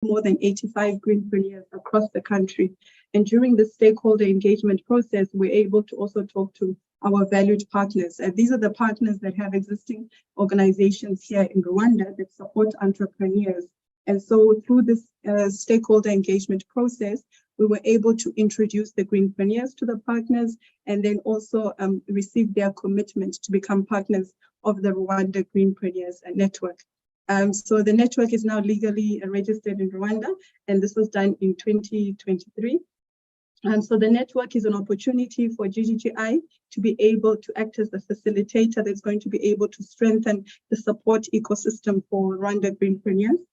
more than 85 greenpreneurs across the country. And during the stakeholder engagement process, we're able to also talk to our valued partners. These are the partners that have existing organizations here in Rwanda that support entrepreneurs. And so through this stakeholder engagement process, we were able to introduce the greenpreneurs to the partners and then also receive their commitment to become partners of the Rwanda Greenpreneurs Network. So the network is now legally registered in Rwanda, and this was done in 2023. And so the network is an opportunity for GGGI to be able to act as the facilitator that's going to be able to strengthen the support ecosystem for Rwanda greenpreneurs.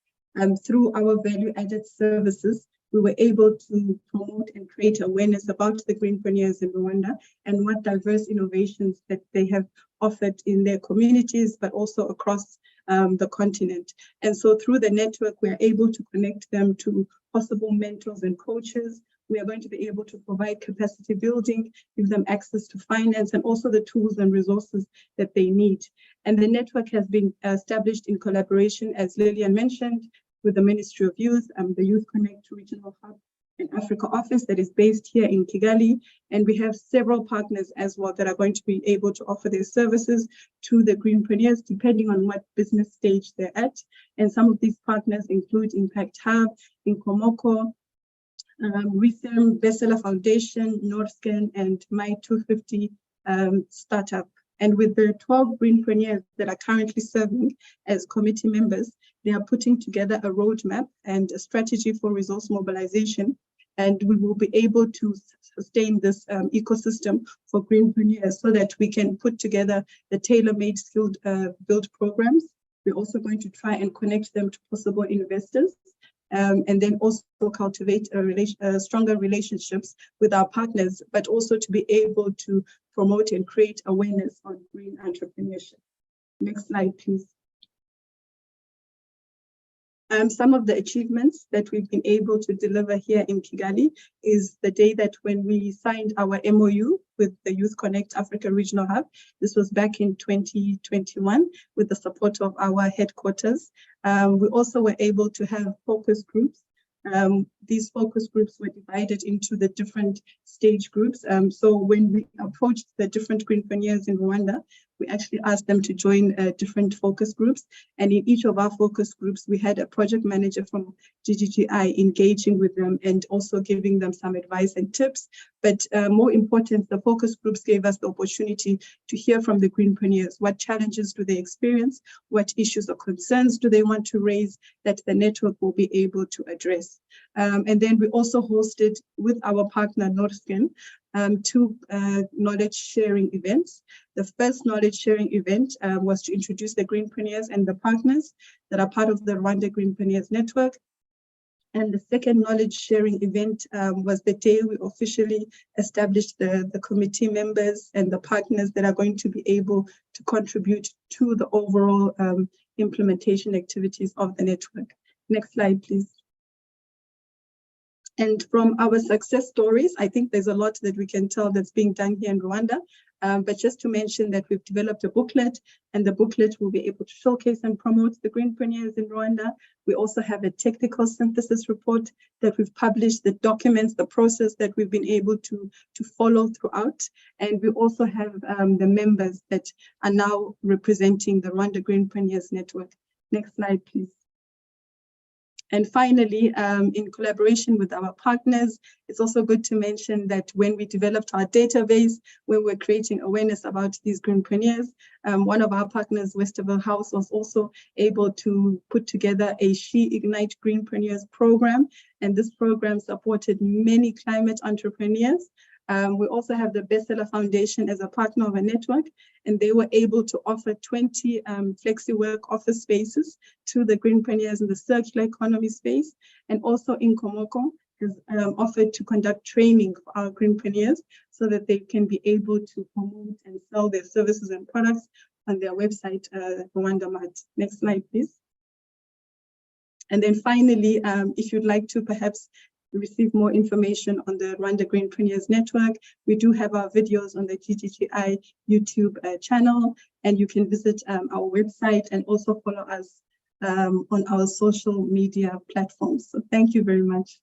Through our value-added services, we were able to promote and create awareness about the greenpreneurs in Rwanda and what diverse innovations that they have offered in their communities, but also across the continent. And so through the network, we're able to connect them to possible mentors and coaches. We are going to be able to provide capacity building, give them access to finance, and also the tools and resources that they need. And the network has been established in collaboration, as Lillian mentioned, with the Ministry of Youth, the Youth Connect Regional Hub and Africa office that is based here in Kigali. And we have several partners as well that are going to be able to offer their services to the greenpreneurs, depending on what business stage they're at. And some of these partners include Impact Hub, Inkomoko, Rhythm, Bestseller Foundation, Nordscan, and My 250 startup. And with the 12 greenpreneurs that are currently serving as committee members, they are putting together a roadmap and a strategy for resource mobilization. And we will be able to sustain this ecosystem for greenpreneurs so that we can put together the tailor-made skilled build programs. We're also going to try and connect them to possible investors. And then also cultivate stronger relationships with our partners, but also to be able to promote and create awareness on green entrepreneurship. Next slide, please. Some of the achievements that we've been able to deliver here in Kigali is the day that when we signed our MOU with the Youth Connect Africa Regional Hub. This was back in 2021 with the support of our headquarters. We also were able to have focus groups. These focus groups were divided into the different stage groups. So when we approached the different greenpreneurs in Rwanda, we actually asked them to join different focus groups. And in each of our focus groups, we had a project manager from GGGI engaging with them and also giving them some advice and tips. But more important, the focus groups gave us the opportunity to hear from the greenpreneurs. What challenges do they experience? What issues or concerns do they want to raise that the network will be able to address? And then we also hosted with our partner Nordscan two knowledge sharing events. The first knowledge sharing event was to introduce the greenpreneurs and the partners that are part of the Rwanda Greenpreneurs Network. And the second knowledge sharing event was the day we officially established the committee members and the partners that are going to be able to contribute to the overall implementation activities of the network. Next slide, please. And from our success stories, I think there's a lot that we can tell that's being done here in Rwanda. But just to mention that we've developed a booklet, and the booklet will be able to showcase and promote the greenpreneurs in Rwanda. We also have a technical synthesis report that we've published that documents the process that we've been able to follow throughout. And we also have the members that are now representing the Rwanda Greenpreneurs Network. Next slide, please. And finally, in collaboration with our partners, it's also good to mention that when we developed our database, when we're creating awareness about these greenpreneurs, one of our partners, Westerville House, was also able to put together a She Ignite Greenpreneurs program. And this program supported many climate entrepreneurs. We also have the Bestseller Foundation as a partner of a network, and they were able to offer 20 flexi-work office spaces to the greenpreneurs in the circular economy space. And also Inkomoko has offered to conduct training for our greenpreneurs so that they can be able to promote and sell their services and products on their website, Rwanda Mart. Next slide, please. And then finally, if you'd like to perhaps receive more information on the Rwanda Greenpreneurs Network, we do have our videos on the GGGI YouTube channel, and you can visit our website and also follow us on our social media platforms. So thank you very much.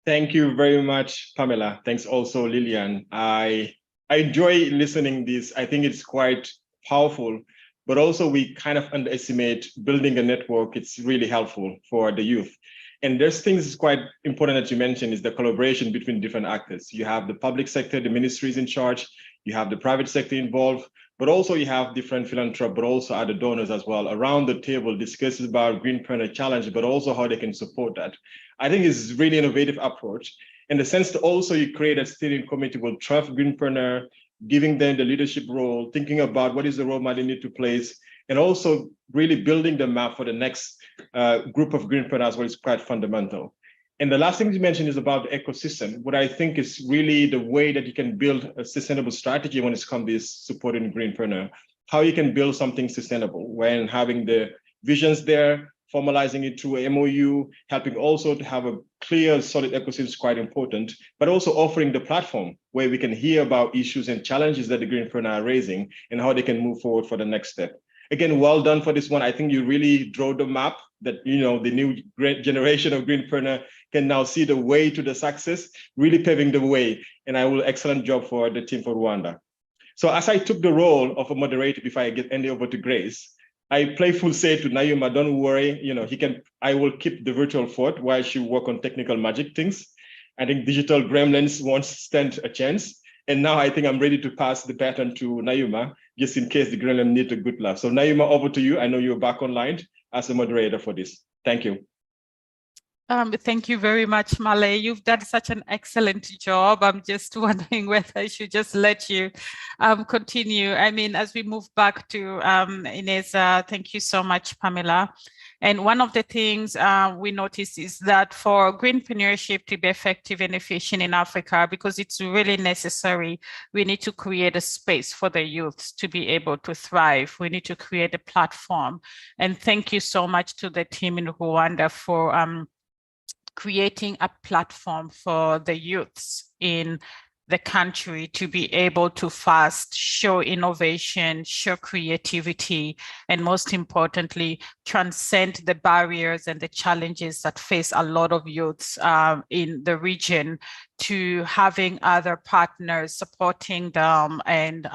Thank you very much, Pamela. Thanks also, Lillian. I enjoy listening this. I think it's quite powerful, but also we kind of underestimate building a network. It's really helpful for the youth. And there's things quite important that you mentioned is the collaboration between different actors. You have the public sector, the ministries in charge, you have the private sector involved, but also you have different philanthropists, but also other donors as well around the table discusses about Greenpreneur Challenge, but also how they can support that. I think it's really innovative approach in the sense that also you create a steering committee will trust Greenpreneur, giving them the leadership role, thinking about what is the roadmap they need to place, and also really building the map for the next group of Greenpreneurs, what is quite fundamental. And the last thing you mentioned is about the ecosystem. What I think is really the way that you can build a sustainable strategy when it comes to supporting Greenpreneur, how you can build something sustainable when having the visions there, formalizing it through a MOU, helping also to have a clear, solid ecosystem is quite important, but also offering the platform where we can hear about issues and challenges that the Greenpreneur are raising and how they can move forward for the next step. Again, well done for this one. I think you really draw the map that, you know, the new great generation of Greenpreneur can now see the way to the success, really paving the way. And I will excellent job for the team for Rwanda. So as I took the role of a moderator before I hand over to Grace, I playful say to Naima, don't worry, you know, I will keep the virtual fort while she work on technical magic things. I think digital gremlins won't stand a chance. And now I think I'm ready to pass the baton to Naima, just in case the gremlin need a good laugh. So Naima, over to you. I know you're back online as a moderator for this. Thank you. Thank you very much, Male. You've done such an excellent job. I'm just wondering whether I should just let you continue. I mean, as we move back to Inez, thank you so much, Pamela. And one of the things we noticed is that for greenpreneurship to be effective and efficient in Africa, because it's really necessary, we need to create a space for the youth to be able to thrive. We need to create a platform. And thank you so much to the team in Rwanda for creating a platform for the youths in the country to be able to fast show innovation, show creativity, and most importantly, transcend the barriers and the challenges that face a lot of youths in the region, to having other partners supporting them and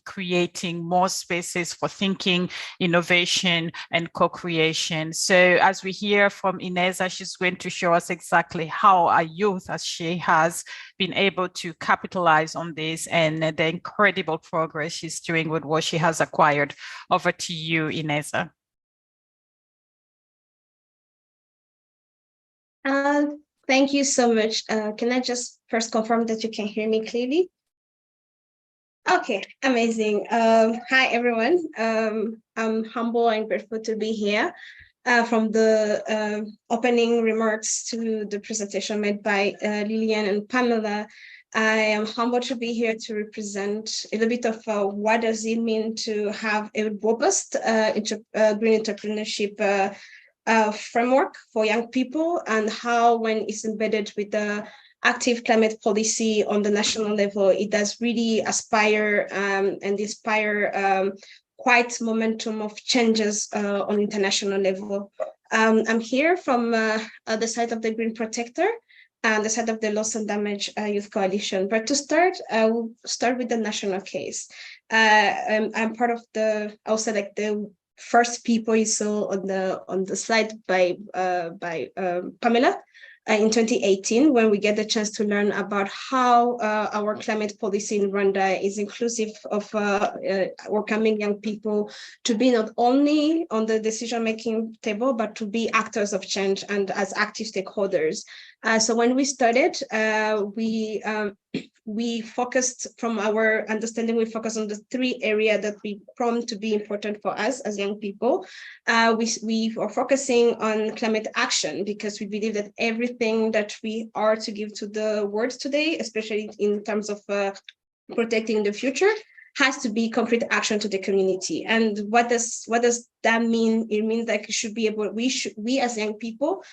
creating more spaces for thinking, innovation, and co-creation. So as we hear from Ineza, she's going to show us exactly how a youth, as she has been able to capitalize on this and the incredible progress she's doing with what she has acquired. Over to you, Ineza. Thank you so much. Can I just first confirm that you can hear me clearly? Okay, amazing. Hi, everyone. I'm humble and grateful to be here. From the opening remarks to the presentation made by Lillian and Pamela, I am humbled to be here to represent a little bit of what does it mean to have a robust green entrepreneurship framework for young people, and how, when it's embedded with the active climate policy on the national level, it does really aspire and inspire quite momentum of changes on international level. I'm here from the side of the Green Protector and the side of the Loss and Damage Youth Coalition. But to start, I will start with the national case. I'm part of the, I'll say like the first people you saw on the slide by Pamela in 2018, when we get the chance to learn about how our climate policy in Rwanda is inclusive of welcoming young people to be not only on the decision-making table, but to be actors of change and as active stakeholders. So when we started, we focused, from our understanding, we focused on the three areas that we found to be important for us as young people. We are focusing on climate action because we believe that everything that we are to give to the world today, especially in terms of protecting the future, has to be concrete action to the community. And what does that mean? It means that we as young people,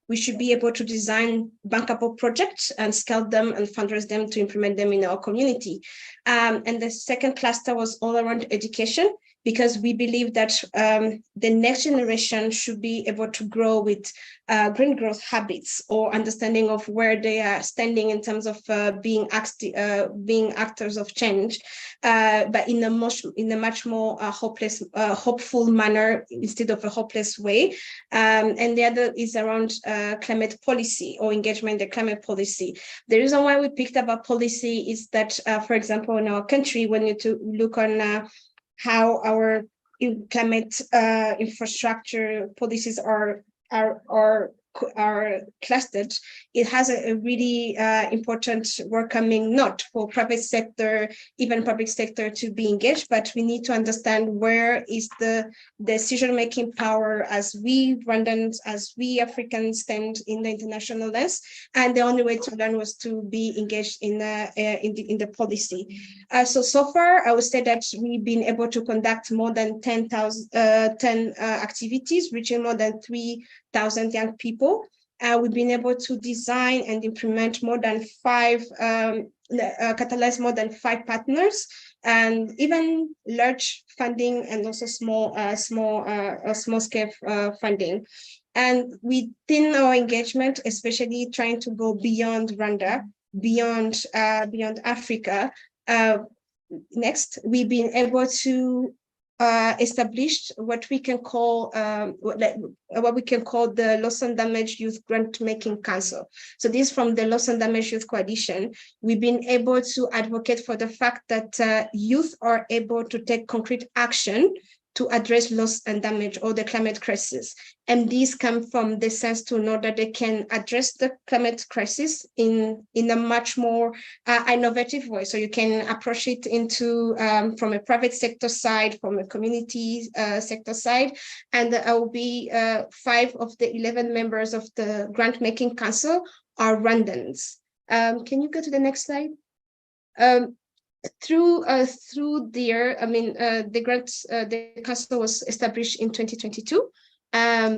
we should be able to design bankable projects and scale them and fundraise them to implement them in our community. And the second cluster was all around education, because we believe that the next generation should be able to grow with green growth habits or understanding of where they are standing in terms of being actors of change, but in a much more hopeful manner instead of a hopeless way. And the other is around climate policy or engagement in climate policy. The reason why we picked up a policy is that, for example, in our country, when you look on how our climate infrastructure policies are clustered, it has a really important work coming, not for private sector, even public sector to be engaged, but we need to understand where is the decision-making power as we Rwandans, as we Africans stand in the international lens, and the only way to learn was to be engaged in the policy. So far, I would say that we've been able to conduct more than 10 activities, reaching more than 3,000 young people. We've been able to design and implement more than catalyze more than 5 partners, and even large funding and also small scale funding. And within our engagement, especially trying to go beyond Rwanda, beyond Africa. Next, we've been able to established what we can call the Loss and Damage Youth Grant Making Council. So this is from the Loss and Damage Youth Coalition. We've been able to advocate for the fact that youth are able to take concrete action to address loss and damage or the climate crisis. And these come from the sense to know that they can address the climate crisis in a much more innovative way. So you can approach it into from a private sector side, from a community sector side. And I will be 5 of the 11 members of the Grant Making Council are Rwandans. Can you go to the next slide? Through the council was established in 2022.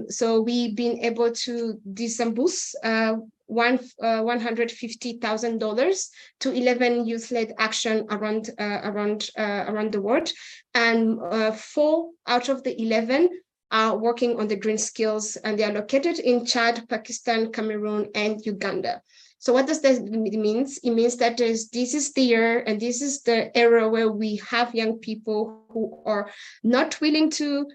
So we've been able to disburse $150,000 to 11 youth-led action around the world, and 4 out of the 11 are working on the green skills, and they are located in Chad, Pakistan, Cameroon, and Uganda. So what does that mean? It means that this is the year and this is the era where we have young people who are not willing to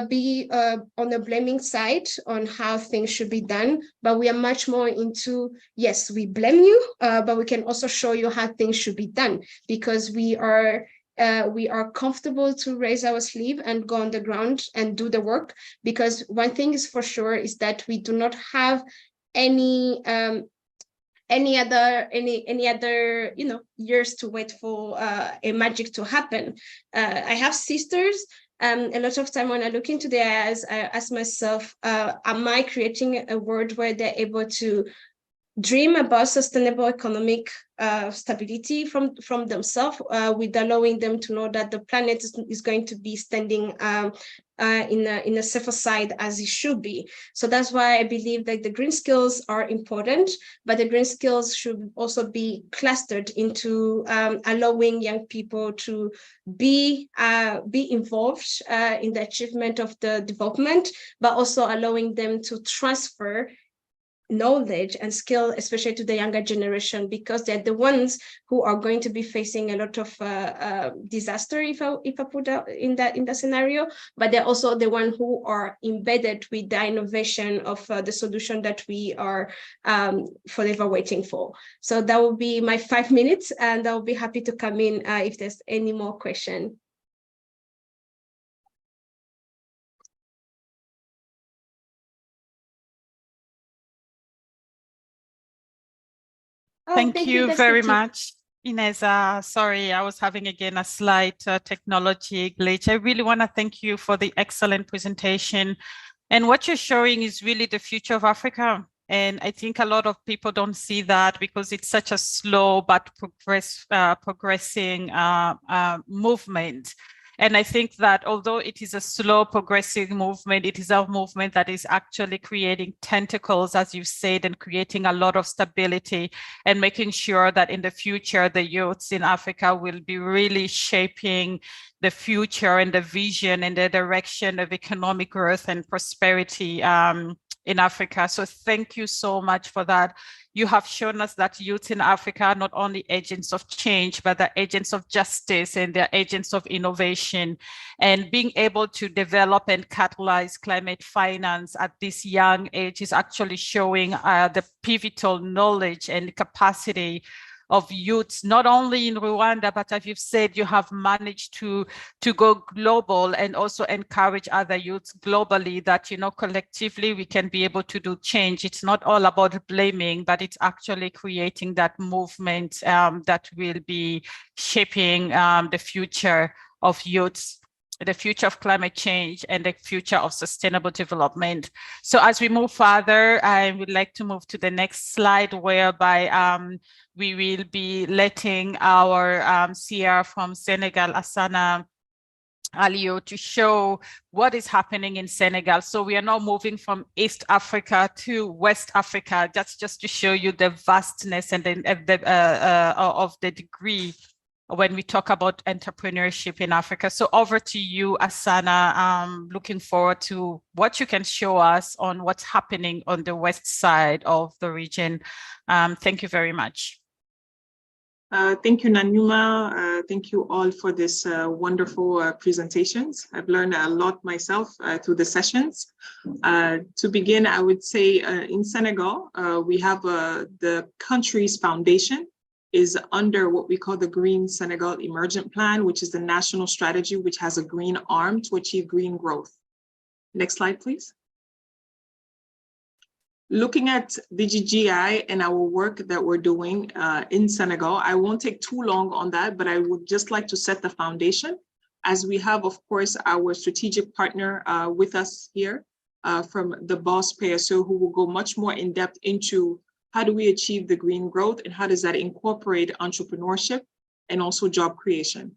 be on the blaming side on how things should be done, but we are much more into, yes, we blame you, but we can also show you how things should be done, because we are comfortable to raise our sleeve and go on the ground and do the work. Because one thing is for sure is that we do not have any other years to wait for a magic to happen. I have sisters. A lot of time when I look into their eyes, I ask myself, am I creating a world where they're able to dream about sustainable economic stability from themselves, with allowing them to know that the planet is going to be standing in a safer side as it should be. So that's why I believe that the green skills are important, but the green skills should also be clustered into allowing young people to be involved in the achievement of the development, but also allowing them to transfer knowledge and skill, especially to the younger generation, because they're the ones who are going to be facing a lot of disaster, if I put out in that scenario, but they're also the one who are embedded with the innovation of the solution that we are forever waiting for. So that will be my 5 minutes, and I'll be happy to come in if there's any more question. Thank you very much, Ineza. Sorry, I was having again a slight technology glitch. I really want to thank you for the excellent presentation. And what you're showing is really the future of Africa. And I think a lot of people don't see that because it's such a slow but progressing movement. And I think that although it is a slow progressive movement, it is a movement that is actually creating tentacles, as you said, and creating a lot of stability and making sure that in the future, the youths in Africa will be really shaping the future and the vision and the direction of economic growth and prosperity in Africa. So thank you so much for that. You have shown us that youth in Africa are not only agents of change, but they're agents of justice and they're agents of innovation. And being able to develop and catalyze climate finance at this young age is actually showing the pivotal knowledge and capacity of youths, not only in Rwanda, but as you've said, you have managed to go global and also encourage other youths globally that, you know, collectively we can be able to do change. It's not all about blaming, but it's actually creating that movement that will be shaping the future of youths, the future of climate change and the future of sustainable development. So as we move further, I would like to move to the next slide, whereby we will be letting our CR from Senegal, Asana Alio, to show what is happening in Senegal. So we are now moving from East Africa to West Africa. That's just to show you the vastness and of the degree when we talk about entrepreneurship in Africa. So over to you, Asana. Looking forward to what you can show us on what's happening on the west side of the region. Thank you very much. Thank you, Nanuma. Thank you all for this wonderful presentations. I've learned a lot myself through the sessions. To begin, I would say in Senegal, we have the country's foundation is under what we call the Green Senegal Emergent Plan, which is the national strategy, which has a green arm to achieve green growth. Next slide, please. Looking at the GGI and our work that we're doing in Senegal, I won't take too long on that, but I would just like to set the foundation as we have, of course, our strategic partner with us here from the BOSS PSO, who will go much more in depth into how do we achieve the green growth and how does that incorporate entrepreneurship and also job creation.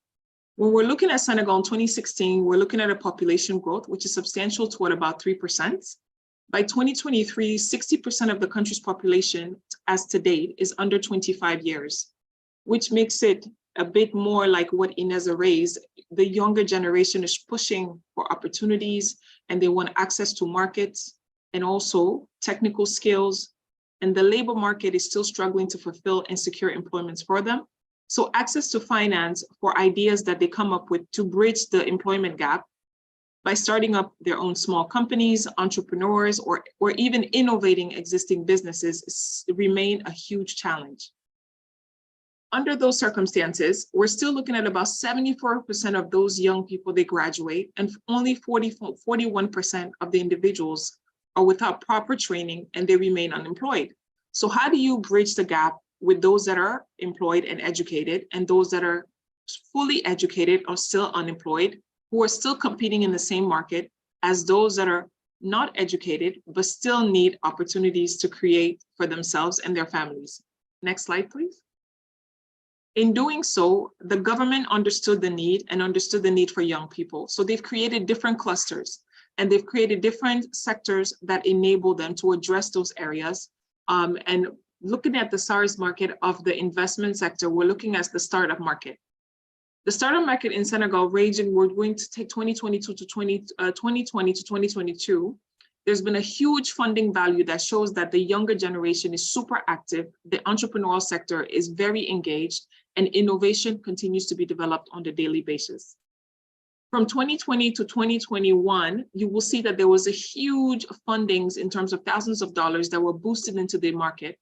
When we're looking at Senegal in 2016, we're looking at a population growth, which is substantial to what, about 3%. By 2023, 60% of the country's population as to date is under 25 years, which makes it a bit more like what Ineza raised. The younger generation is pushing for opportunities and they want access to markets and also technical skills. And the labor market is still struggling to fulfill and secure employments for them. So access to finance for ideas that they come up with to bridge the employment gap by starting up their own small companies, entrepreneurs, or even innovating existing businesses remain a huge challenge. Under those circumstances, we're still looking at about 74% of those young people, they graduate, and only 41% of the individuals are without proper training and they remain unemployed. So how do you bridge the gap with those that are employed and educated and those that are fully educated or still unemployed, who are still competing in the same market as those that are not educated, but still need opportunities to create for themselves and their families? Next slide, please. In doing so, the government understood the need for young people. So they've created different clusters and they've created different sectors that enable them to address those areas. And looking at the SARS market of the investment sector, we're looking at the startup market. The startup market in Senegal ranging, we're going to take 2020 to 2022. There's been a huge funding value that shows that the younger generation is super active. The entrepreneurial sector is very engaged and innovation continues to be developed on a daily basis. From 2020 to 2021, you will see that there was a huge fundings in terms of thousands of dollars that were boosted into the market.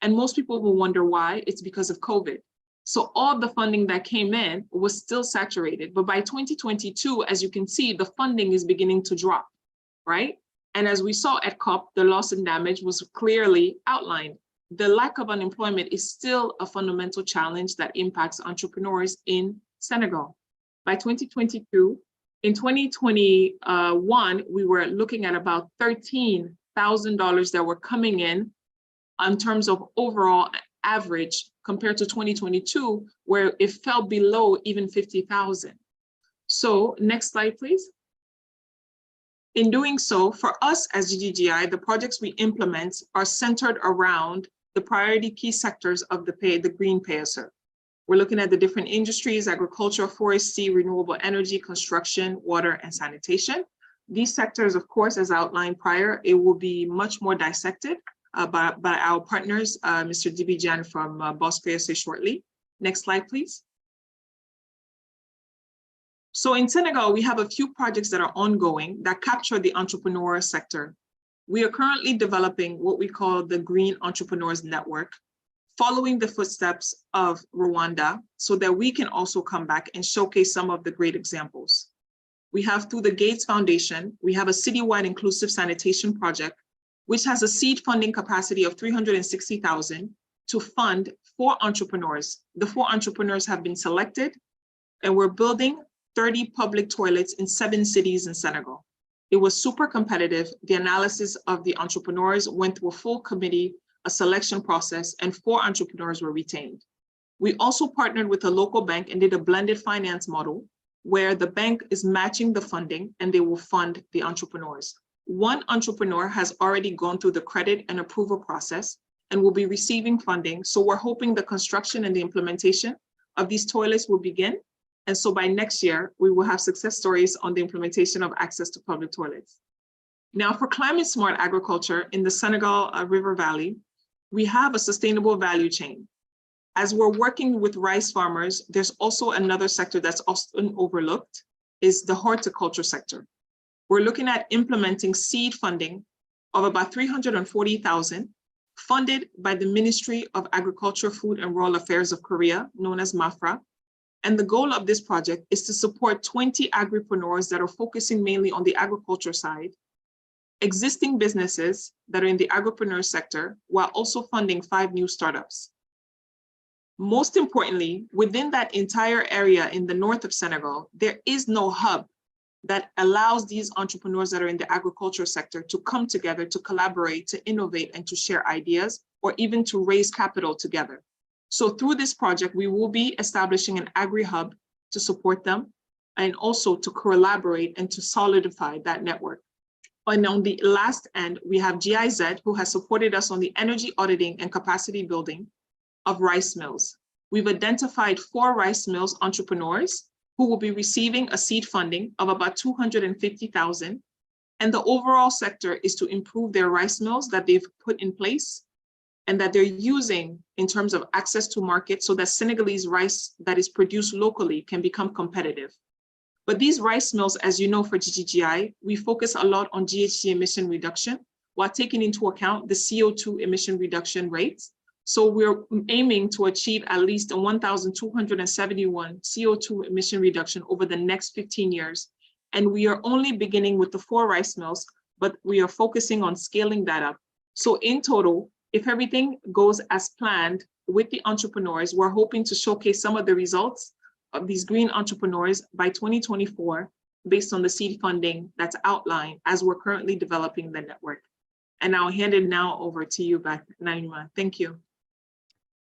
And most people will wonder why. It's because of COVID. So all the funding that came in was still saturated. But by 2022, as you can see, the funding is beginning to drop, right? And as we saw at COP, the loss and damage was clearly outlined. The lack of unemployment is still a fundamental challenge that impacts entrepreneurs in Senegal. By 2022, in 2021, we were looking at about $13,000 that were coming in terms of overall average compared to 2022, where it fell below even 50,000. So next slide, please. In doing so, for us as GGGI, the projects we implement are centered around the priority key sectors of the green pay-as-serve. We're looking at the different industries: agriculture, forestry, renewable energy, construction, water, and sanitation. These sectors, of course, as outlined prior, it will be much more dissected by our partners, Mr. Dibijan from Boss PSA shortly. Next slide, please. So in Senegal, we have a few projects that are ongoing that capture the entrepreneur sector. We are currently developing what we call the Green Entrepreneurs Network, following the footsteps of Rwanda, so that we can also come back and showcase some of the great examples. We have, through the Gates Foundation, we have a citywide inclusive sanitation project, which has a seed funding capacity of 360,000 to fund 4 entrepreneurs. The 4 entrepreneurs have been selected, and we're building 30 public toilets in 7 cities in Senegal. It was super competitive. The analysis of the entrepreneurs went through a full committee, a selection process, and 4 entrepreneurs were retained. We also partnered with a local bank and did a blended finance model where the bank is matching the funding and they will fund the entrepreneurs. 1 entrepreneur has already gone through the credit and approval process and will be receiving funding. So we're hoping the construction and the implementation of these toilets will begin. And so by next year, we will have success stories on the implementation of access to public toilets. Now, for climate smart agriculture in the Senegal River Valley, we have a sustainable value chain. As we're working with rice farmers, there's also another sector that's often overlooked, is the horticulture sector. We're looking at implementing seed funding of about 340,000, funded by the Ministry of Agriculture, Food and Rural Affairs of Korea, known as MAFRA. And the goal of this project is to support 20 agripreneurs that are focusing mainly on the agriculture side, existing businesses that are in the agripreneur sector, while also funding 5 new startups. Most importantly, within that entire area in the north of Senegal, there is no hub that allows these entrepreneurs that are in the agriculture sector to come together, to collaborate, to innovate, and to share ideas, or even to raise capital together. So through this project, we will be establishing an agri-hub to support them, and also to collaborate and to solidify that network. And on the last end, we have GIZ, who has supported us on the energy auditing and capacity building of rice mills. We've identified 4 rice mills entrepreneurs who will be receiving a seed funding of about 250,000. And the overall sector is to improve their rice mills that they've put in place and that they're using in terms of access to market, so that Senegalese rice that is produced locally can become competitive. But these rice mills, as you know, for GGGI, we focus a lot on GHG emission reduction while taking into account the CO2 emission reduction rates. So we're aiming to achieve at least a 1,271 CO2 emission reduction over the next 15 years. And we are only beginning with the 4 rice mills, but we are focusing on scaling that up. So in total, if everything goes as planned with the entrepreneurs, we're hoping to showcase some of the results of these green entrepreneurs by 2024, based on the seed funding that's outlined as we're currently developing the network. And I'll hand it now over to you back, Naima. Thank you.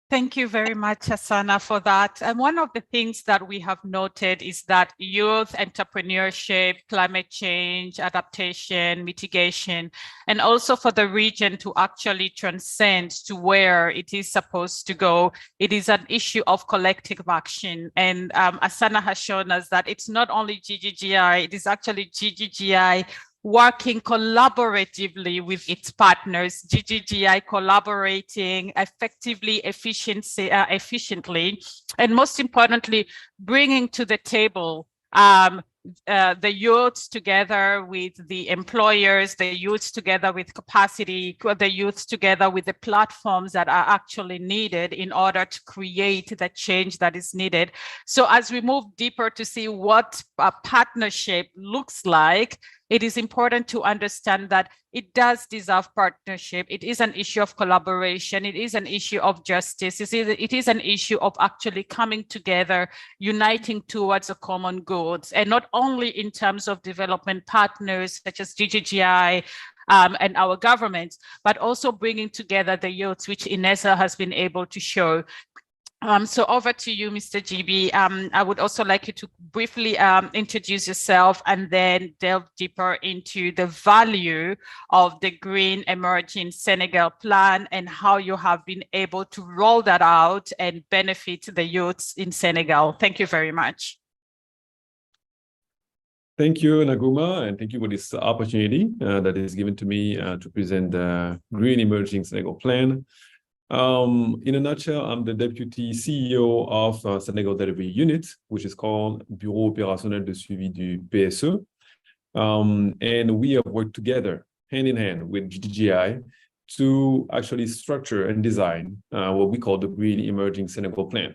Thank you very much, Asana, for that. And one of the things that we have noted is that youth, entrepreneurship, climate change, adaptation, mitigation, and also for the region to actually transcend to where it is supposed to go, it is an issue of collective action. And Asana has shown us that it's not only GGGI, it is actually GGGI working collaboratively with its partners, GGGI collaborating effectively, efficiently, and most importantly, bringing to the table the youths together with the employers, the youths together with capacity, the youths together with the platforms that are actually needed in order to create the change that is needed. So as we move deeper to see what a partnership looks like, it is important to understand that it does deserve partnership. It is an issue of collaboration. It is an issue of justice. It is an issue of actually coming together, uniting towards a common good, and not only in terms of development partners such as GGGI and our governments, but also bringing together the youths, which Inessa has been able to show. So over to you, Mr. GB. I would also like you to briefly introduce yourself and then delve deeper into the value of the Green Emerging Senegal Plan and how you have been able to roll that out and benefit the youths in Senegal. Thank you very much. Thank you, Naguma, and thank you for this opportunity that is given to me to present the Green Emerging Senegal Plan. In a nutshell, I'm the Deputy CEO of Senegal Delivery Unit, which is called Bureau Opérationnel de Suivi du PSE. And we have worked together hand in hand with GTGI to actually structure and design what we call the Green Emerging Senegal Plan.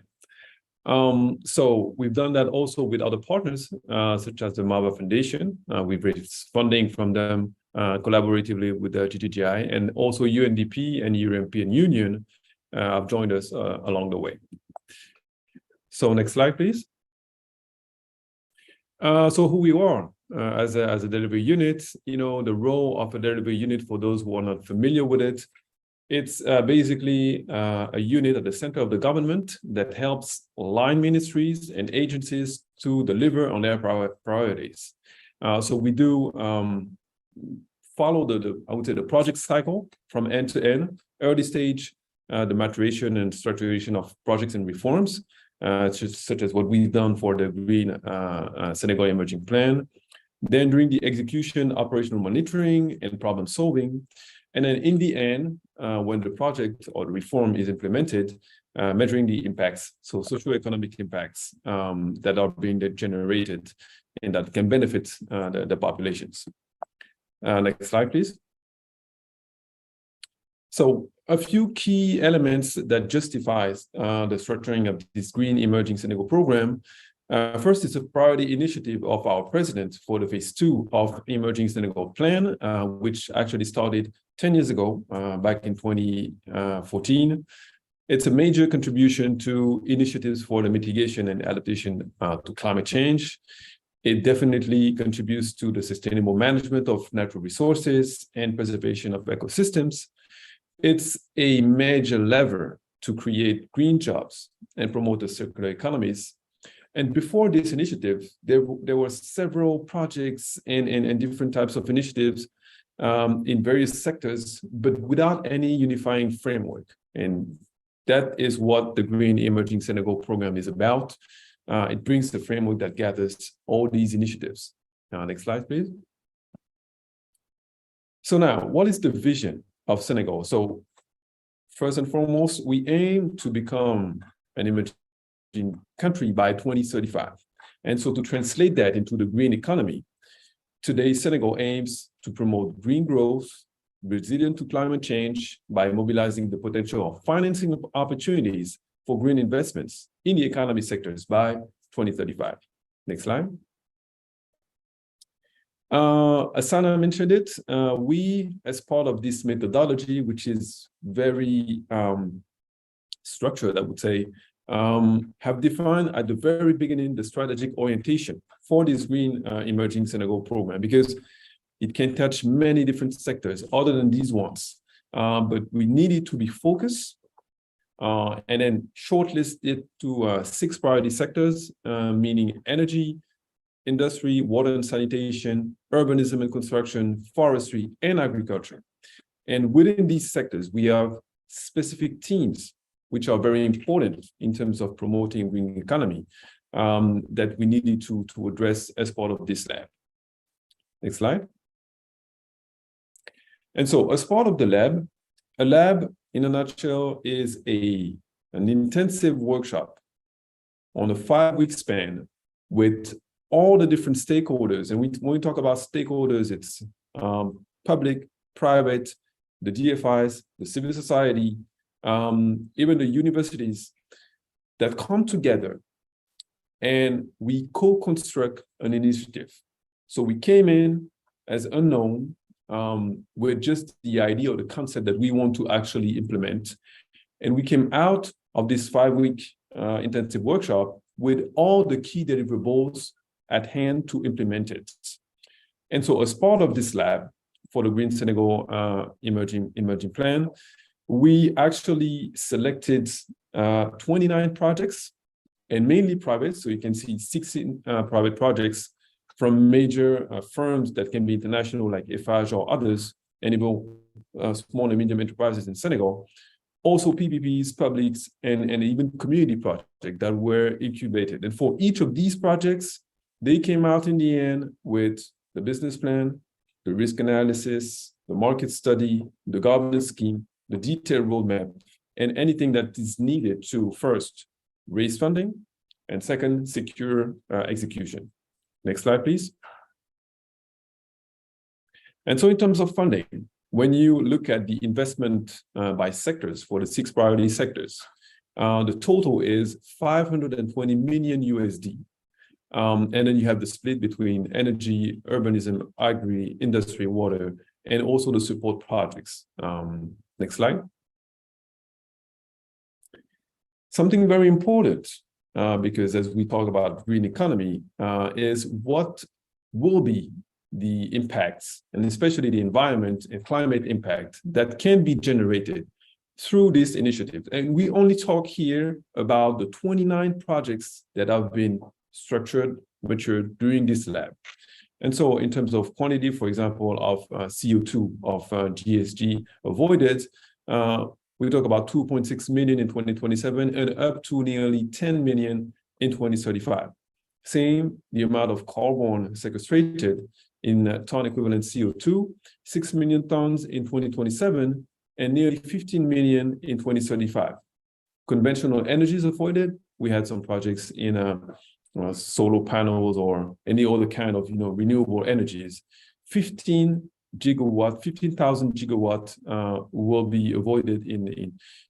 So we've done that also with other partners, such as the Marva Foundation. We've raised funding from them collaboratively with the GTGI, and also UNDP and European Union have joined us along the way. So next slide, please. So who we are as a delivery unit, you know, the role of a delivery unit, for those who are not familiar with it, it's basically a unit at the center of the government that helps line ministries and agencies to deliver on their priorities. So we do follow I would say, the project cycle from end to end, early stage, the maturation and structuration of projects and reforms, such as what we've done for the Green Senegal Emerging Plan. Then during the execution, operational monitoring and problem solving. And then in the end, when the project or the reform is implemented, measuring the impacts, so socioeconomic impacts that are being generated and that can benefit the populations. Next slide, please. So a few key elements that justifies the structuring of this Green Emerging Senegal program. First, it's a priority initiative of our president for the phase 2 of Emerging Senegal Plan, which actually started 10 years ago, back in 2014. It's a major contribution to initiatives for the mitigation and adaptation to climate change. It definitely contributes to the sustainable management of natural resources and preservation of ecosystems. It's a major lever to create green jobs and promote the circular economies. And before this initiative, there were several projects and different types of initiatives in various sectors, but without any unifying framework. And that is what the Green Emerging Senegal program is about. It brings the framework that gathers all these initiatives. Next slide, please. So now, what is the vision of Senegal? So first and foremost, we aim to become an emerging country by 2035. And so to translate that into the green economy, today Senegal aims to promote green growth, resilient to climate change by mobilizing the potential of financing opportunities for green investments in the economy sectors by 2035. Next slide. Asana mentioned it. We, as part of this methodology, which is very structured, I would say, have defined at the very beginning the strategic orientation for this Green Emerging Senegal program, because it can touch many different sectors other than these ones. But we need it to be focused and then shortlist it to 6 priority sectors, meaning energy, industry, water and sanitation, urbanism and construction, forestry, and agriculture. And within these sectors, we have specific teams which are very important in terms of promoting green economy that we needed to address as part of this lab. Next slide. And so as part of the lab, a lab in a nutshell is an intensive workshop on a 5-week span with all the different stakeholders. And when we talk about stakeholders, it's public, private, the DFIs, the civil society, even the universities that come together and we co-construct an initiative. So we came in as unknown with just the idea or the concept that we want to actually implement. And we came out of this 5-week intensive workshop with all the key deliverables at hand to implement it. And so as part of this lab for the Green Senegal Emerging Plan, we actually selected 29 projects, and mainly private. So you can see 16 private projects from major firms that can be international, like Eiffage or others, and even small and medium enterprises in Senegal. Also PPPs, publics, and even community projects that were incubated. And for each of these projects, they came out in the end with the business plan, the risk analysis, the market study, the governance scheme, the detailed roadmap, and anything that is needed to first raise funding, and second, secure execution. Next slide, please. And so in terms of funding, when you look at the investment by sectors for the 6 priority sectors, the total is 520 million USD. And then you have the split between energy, urbanism, agri, industry, water, and also the support projects. Next slide. Something very important, because as we talk about green economy, is what will be the impacts, and especially the environment and climate impact that can be generated through this initiative. And we only talk here about the 29 projects that have been structured, matured during this lab. And so in terms of quantity, for example, of CO2, of GHG avoided, we talk about 2.6 million in 2027 and up to nearly 10 million in 2035. Same, the amount of carbon sequestrated in ton equivalent CO2, 6 million tons in 2027 and nearly 15 million in 2035. Conventional energies avoided, we had some projects in solar panels or any other kind of renewable energies. 15,000 gigawatt will be avoided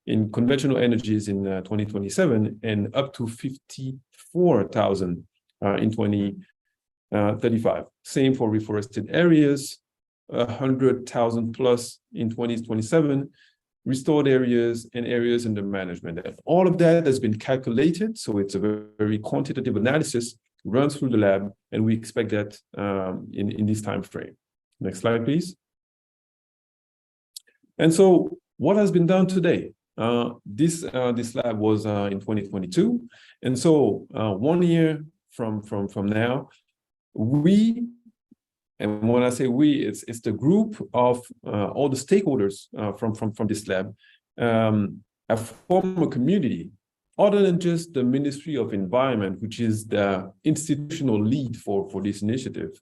in conventional energies in 2027 and up to 54,000 in 2035. Same for reforested areas, 100,000 plus in 2027, restored areas and areas under management. All of that has been calculated, so it's a very quantitative analysis, runs through the lab, and we expect that in this time frame. Next slide, please. And so what has been done today? This lab was in 2022. And so 1 year from now, we, and when I say we, it's the group of all the stakeholders from this lab, have formed a community other than just the Ministry of Environment, which is the institutional lead for this initiative.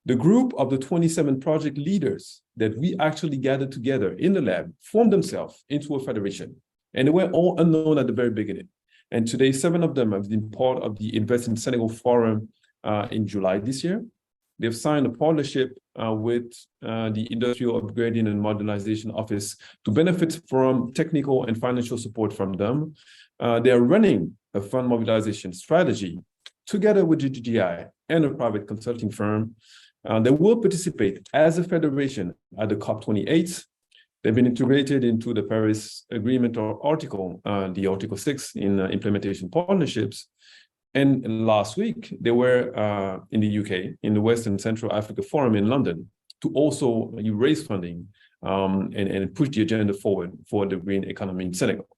The group of the 27 project leaders that we actually gathered together in the lab formed themselves into a federation. And they were all unknown at the very beginning. And today, 7 of them have been part of the Invest in Senegal Forum in July this year. They've signed a partnership with the Industrial Upgrading and Modernization Office to benefit from technical and financial support from them. They are running a fund mobilization strategy together with GGI and a private consulting firm. They will participate as a federation at the COP28. They've been integrated into the Paris Agreement or article, the Article 6 in implementation partnerships. And last week, they were in the UK, in the West and Central Africa Forum in London, to also raise funding and push the agenda forward for the green economy in Senegal.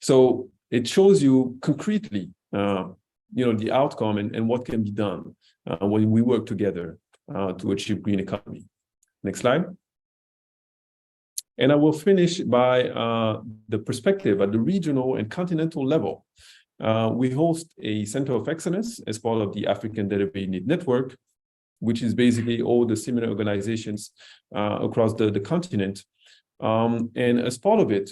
So it shows you concretely, the outcome and what can be done when we work together to achieve green economy. Next slide. And I will finish by the perspective at the regional and continental level. We host a Center of Excellence as part of the African Delivery Need Network, which is basically all the similar organizations across the continent. And as part of it,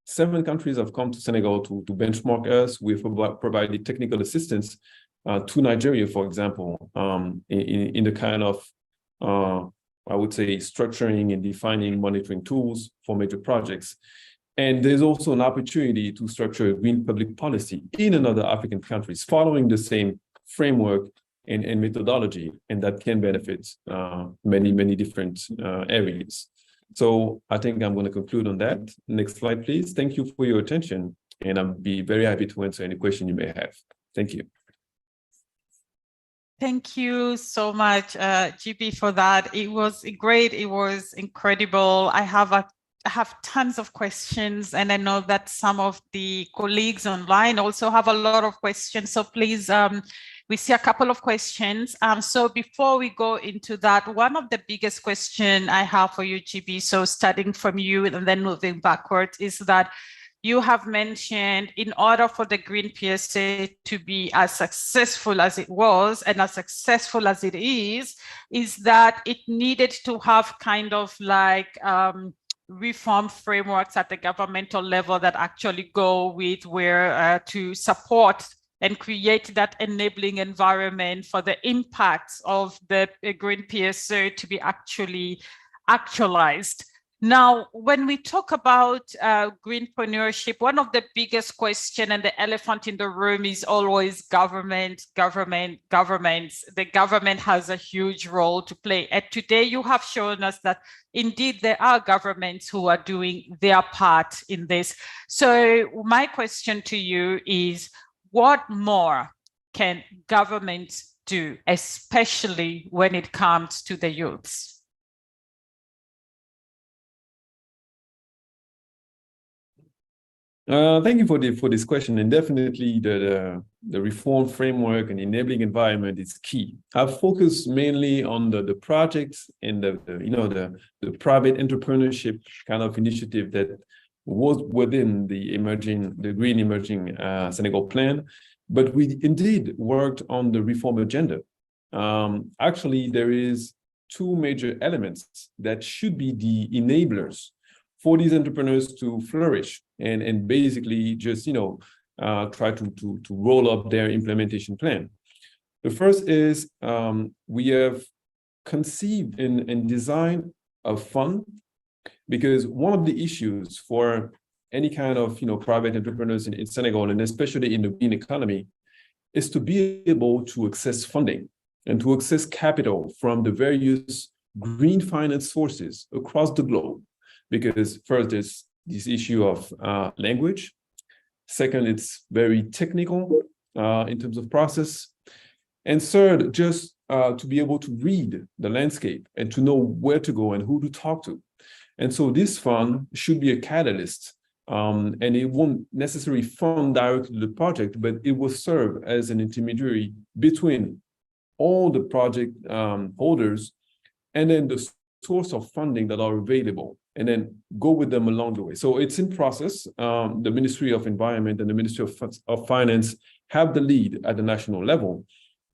7 countries have come to Senegal to benchmark us. We've provided technical assistance to Nigeria, for example, in the kind of, I would say, structuring and defining monitoring tools for major projects. And there's also an opportunity to structure green public policy in another African countries following the same framework and methodology, and that can benefit many different areas. So I think I'm going to conclude on that. Next slide, please. Thank you for your attention, and I'll be very happy to answer any question you may have. Thank you. Thank you so much, GP, for that. It was great. It was incredible. I have have tons of questions, and I know that some of the colleagues online also have a lot of questions. So please, we see a couple of questions. So before we go into that, one of the biggest question I have for you, GB, so starting from you and then moving backwards, is that you have mentioned in order for the Green PSA to be as successful as it was and as successful as it is that it needed to have kind of like reform frameworks at the governmental level that actually go with where to support and create that enabling environment for the impacts of the Green PSA to be actualized. Now, when we talk about greenpreneurship, one of the biggest questions and the elephant in the room is always governments. The government has a huge role to play. And today you have shown us that indeed there are governments who are doing their part in this. So my question to you is, what more can governments do, especially when it comes to the youths? Thank you for this question, and definitely the reform framework and enabling environment is key. I've focused mainly on the projects and the private entrepreneurship kind of initiative that was within the Green Emerging Senegal plan, but we indeed worked on the reform agenda. Actually, there is two major elements that should be the enablers for these entrepreneurs to flourish and basically just try to roll up their implementation plan. The first is we have conceived and designed a fund, because one of the issues for any kind of private entrepreneurs in Senegal, and especially in the green economy, is to be able to access funding and to access capital from the various green finance sources across the globe. Because first, there's this issue of language. Second, it's very technical in terms of process. And third, just to be able to read the landscape and to know where to go and who to talk to. And so this fund should be a catalyst, and it won't necessarily fund directly the project, but it will serve as an intermediary between all the project holders and then the source of funding that are available, and then go with them along the way. So it's in process. The Ministry of Environment and the Ministry of Finance have the lead at the national level,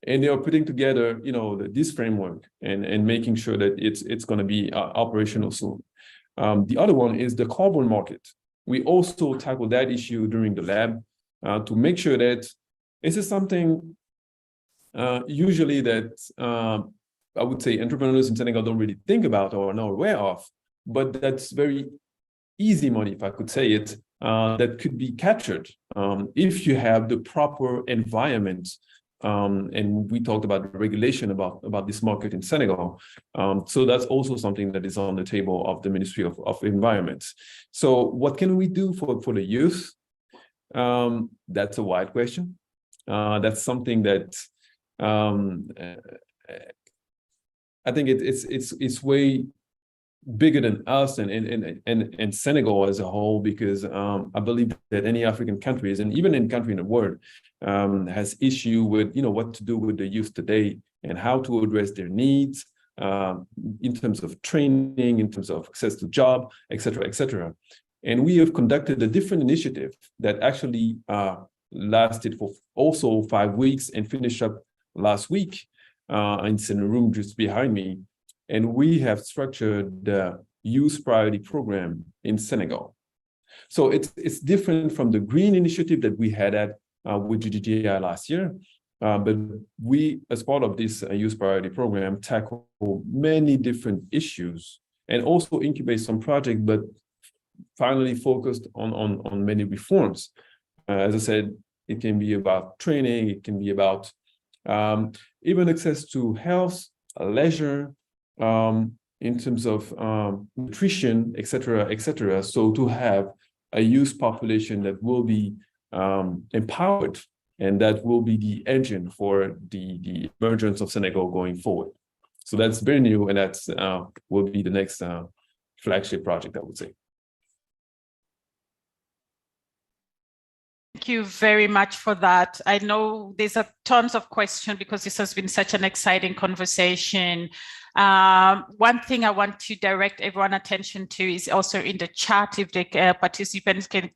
and they are putting together, this framework and making sure that it's going to be operational soon. The other one is the carbon market. We also tackled that issue during the lab to make sure that this is something usually that I would say entrepreneurs in Senegal don't really think about or are not aware of, but that's very easy money, if I could say it, that could be captured if you have the proper environment. And we talked about the regulation about this market in Senegal. So that's also something that is on the table of the Ministry of Environment. So what can we do for the youth? That's a wide question. That's something that I think it's way bigger than us and Senegal as a whole, because I believe that any African countries, and even any country in the world, has issue with what to do with the youth today and how to address their needs in terms of training, in terms of access to job, et cetera. And we have conducted a different initiative that actually lasted for also 5 weeks and finished up last week. And it's in a room just behind me. And we have structured the Youth Priority Program in Senegal. So it's different from the Green Initiative that we had with GGGI last year. But we, as part of this Youth Priority Program, tackle many different issues and also incubate some projects, but finally focused on many reforms. As I said, it can be about training, it can be about even access to health, leisure, in terms of nutrition, et cetera. So to have a youth population that will be empowered, and that will be the engine for the emergence of Senegal going forward. So that's very new, and that's will be the next flagship project, I would say. Thank you very much for that. I know there's a tons of questions because this has been such an exciting conversation. One thing I want to direct everyone's attention to is also in the chat, if the participants can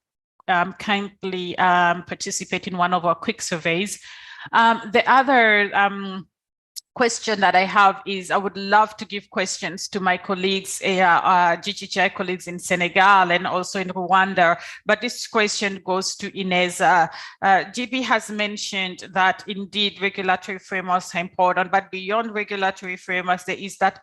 kindly participate in one of our quick surveys. The other question that I have is I would love to give questions to my colleagues, GGGI colleagues in Senegal and also in Rwanda, but this question goes to Ineza. GB has mentioned that indeed regulatory frameworks are important, but beyond regulatory frameworks, there is that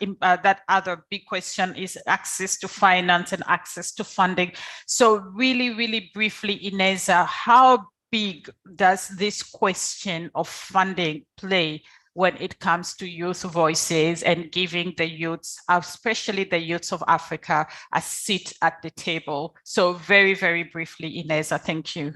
other big question is access to finance and access to funding. So really, really briefly, Ineza, how big does this question of funding play when it comes to youth voices and giving the youths, especially the youths of Africa, a seat at the table? So very, very briefly, Ineza, thank you.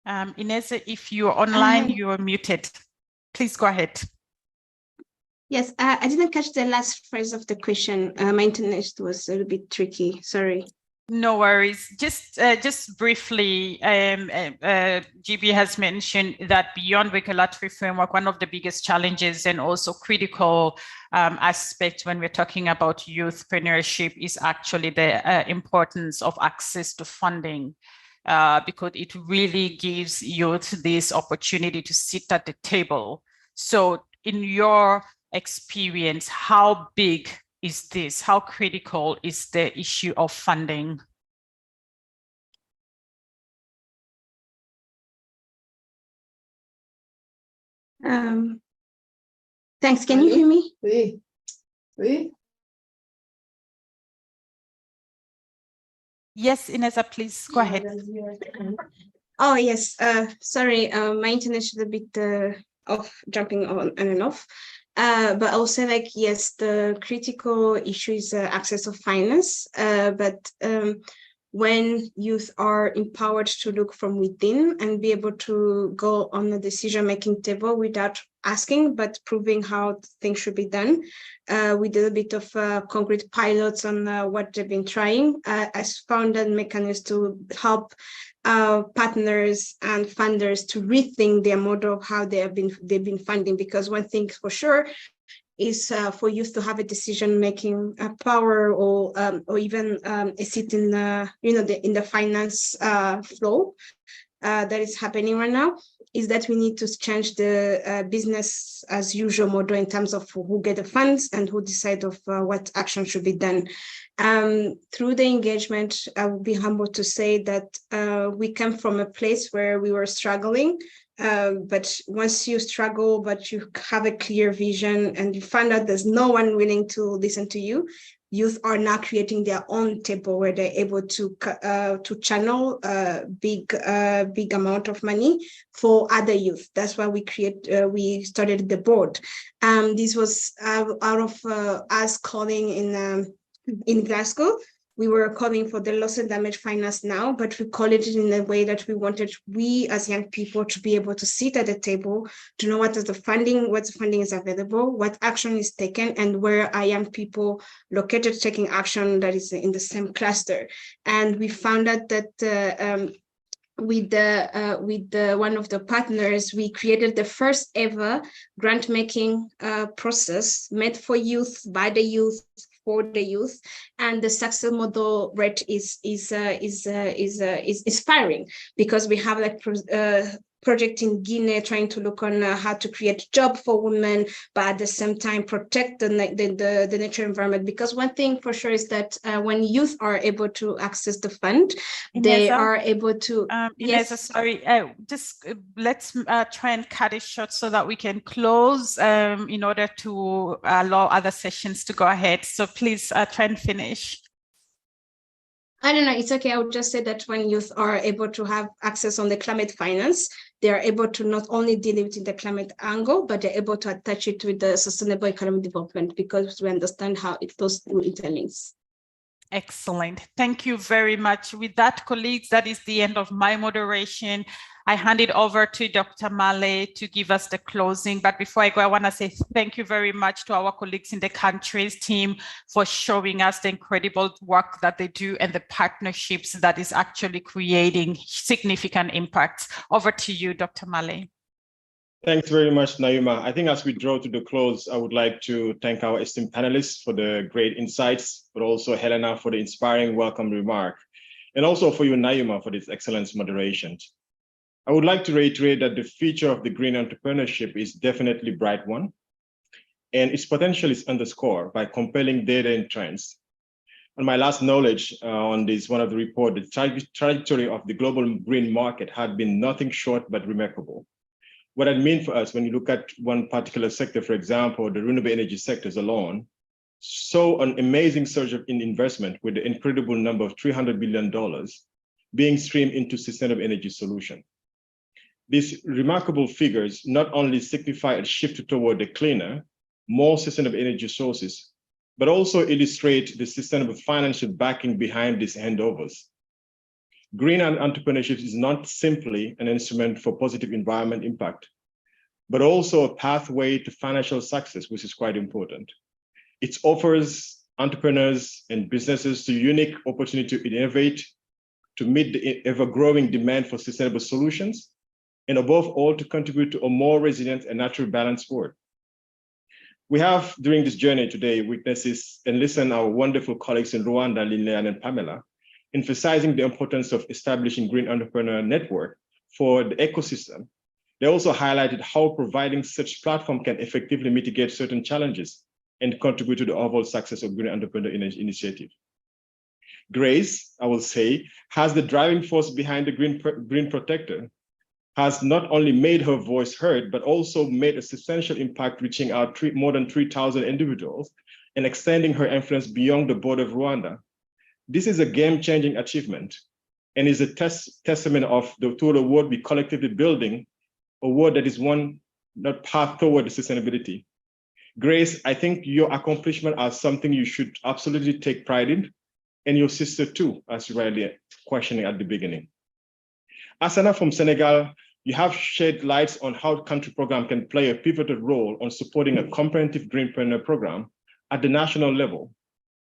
Ineza, if you're online, you are muted. Please go ahead. Yes, I didn't catch the last phrase of the question. My internet was a little bit tricky. Sorry. No worries. Just briefly, GB has mentioned that beyond regulatory framework, one of the biggest challenges and also critical aspects when we're talking about youthpreneurship is actually the importance of access to funding. Because it really gives youth this opportunity to sit at the table. So in your experience, how big is this? How critical is the issue of funding? Thanks. Can you hear me? Oui. Yes, Ineza, please go ahead. Oh, yes. Sorry, my internet is a bit off, jumping on and off. But I'll say, like, yes, the critical issue is access of finance. But when youth are empowered to look from within and be able to go on the decision-making table without asking, but proving how things should be done. We did a bit of concrete pilots on what they've been trying. I found that mechanism to help partners and funders to rethink their model of how they've been funding, because one thing for sure is for youth to have a decision-making power or even a seat in in the finance flow that is happening right now. Is that we need to change the business as usual model in terms of who get the funds and who decide of what action should be done. Through the engagement, I would be humble to say that we come from a place where we were struggling. But once you struggle, but you have a clear vision and you find out there's no one willing to listen to you, youth are now creating their own table where they're able to channel big amount of money for other youth. That's why we started the board. This was out of us calling in Glasgow. We were calling for the loss and damage finance now, but we call it in a way that we wanted we as young people to be able to sit at the table, to know what the funding is available, what action is taken, and where are young people located taking action that is in the same cluster. And we found out that with one of the partners, we created the first ever grant making process made for youth, by the youth, for the youth, and the success model rate is inspiring, because we have like project in Guinea trying to look on how to create job for women, but at the same time protect the nature environment. Because one thing for sure is that when youth are able to access the fund, they are able to. Yes, sorry. Just let's try and cut it short so that we can close in order to allow other sessions to go ahead. So please try and finish. I don't know, it's okay. I would just say that when youth are able to have access on the climate finance, they are able to not only deal with the climate angle, but they're able to attach it with the sustainable economic development, because we understand how it goes through interlinks. Excellent. Thank you very much. With that, colleagues, that is the end of my moderation. I hand it over to Dr. Male to give us the closing. But before I go, I want to say thank you very much to our colleagues in the countries team for showing us the incredible work that they do and the partnerships that is actually creating significant impacts. Over to you, Dr. Male. Thanks very much, Naima. I think as we draw to the close, I would like to thank our esteemed panelists for the great insights, but also Helena for the inspiring welcome remark, and also for you, Naima, for this excellent moderation. I would like to reiterate that the future of the green entrepreneurship is definitely a bright one, and its potential is underscored by compelling data and trends. On my last knowledge on this, one of the report, the trajectory of the global green market had been nothing short but remarkable. What that means for us, when you look at one particular sector, for example, the renewable energy sectors alone, saw an amazing surge in investment with the incredible number of $300 billion being streamed into sustainable energy solution. These remarkable figures not only signify a shift toward the cleaner, more sustainable energy sources, but also illustrate the sustainable financial backing behind these handovers. Green entrepreneurship is not simply an instrument for positive environment impact, but also a pathway to financial success, which is quite important. It offers entrepreneurs and businesses the unique opportunity to innovate, to meet the ever-growing demand for sustainable solutions, and above all, to contribute to a more resilient and naturally balanced world. We have, during this journey today, witnesses and listened to our wonderful colleagues in Rwanda, Lilian and Pamela, emphasizing the importance of establishing green entrepreneur network for the ecosystem. They also highlighted how providing such platform can effectively mitigate certain challenges and contribute to the overall success of green entrepreneur initiative. Grace, I will say, has the driving force behind the Green Protector, has not only made her voice heard, but also made a substantial impact, reaching out more than 3,000 individuals and extending her influence beyond the border of Rwanda. This is a game-changing achievement and is a testament to the world we collectively building, a world that is one that path toward sustainability. Grace, I think your accomplishment are something you should absolutely take pride in, and your sister too, as you rightly questioning at the beginning. Asana from Senegal, you have shed lights on how the country program can play a pivotal role on supporting a comprehensive greenpreneur program at the national level.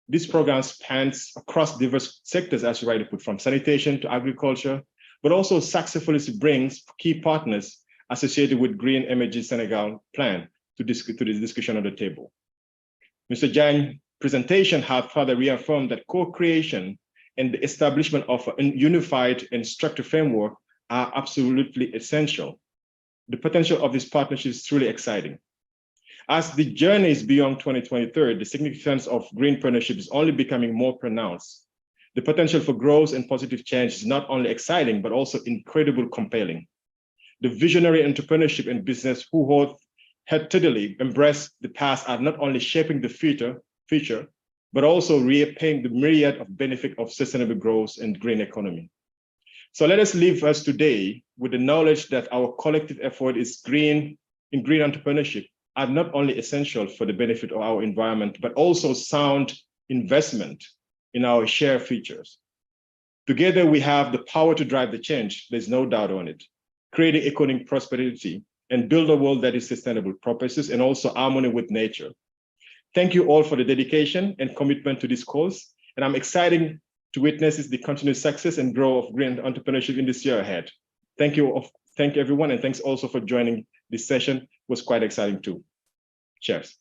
This program spans across diverse sectors, as you rightly put, from sanitation to agriculture, but also successfully brings key partners associated with Green Energy Senegal plan to this discussion on the table. Mr. Jang's presentation has further reaffirmed that co-creation and the establishment of a unified and structured framework are absolutely essential. The potential of this partnership is truly exciting. As the journey is beyond 2023, the significance of greenpreneurship is only becoming more pronounced. The potential for growth and positive change is not only exciting, but also incredibly compelling. The visionary entrepreneurship and business who wholeheartedly embrace the past are not only shaping the future, but also repaying the myriad of benefit of sustainable growth and green economy. So let us leave us today with the knowledge that our collective effort in green entrepreneurship are not only essential for the benefit of our environment, but also sound investment in our shared futures. Together, we have the power to drive the change, there's no doubt on it, creating economic prosperity and build a world that is sustainable, purposes, and also harmony with nature. Thank you all for the dedication and commitment to this cause, and I'm excited to witness the continued success and growth of green entrepreneurship in this year ahead. Thank you everyone, and thanks also for joining this session. It was quite exciting too. Cheers.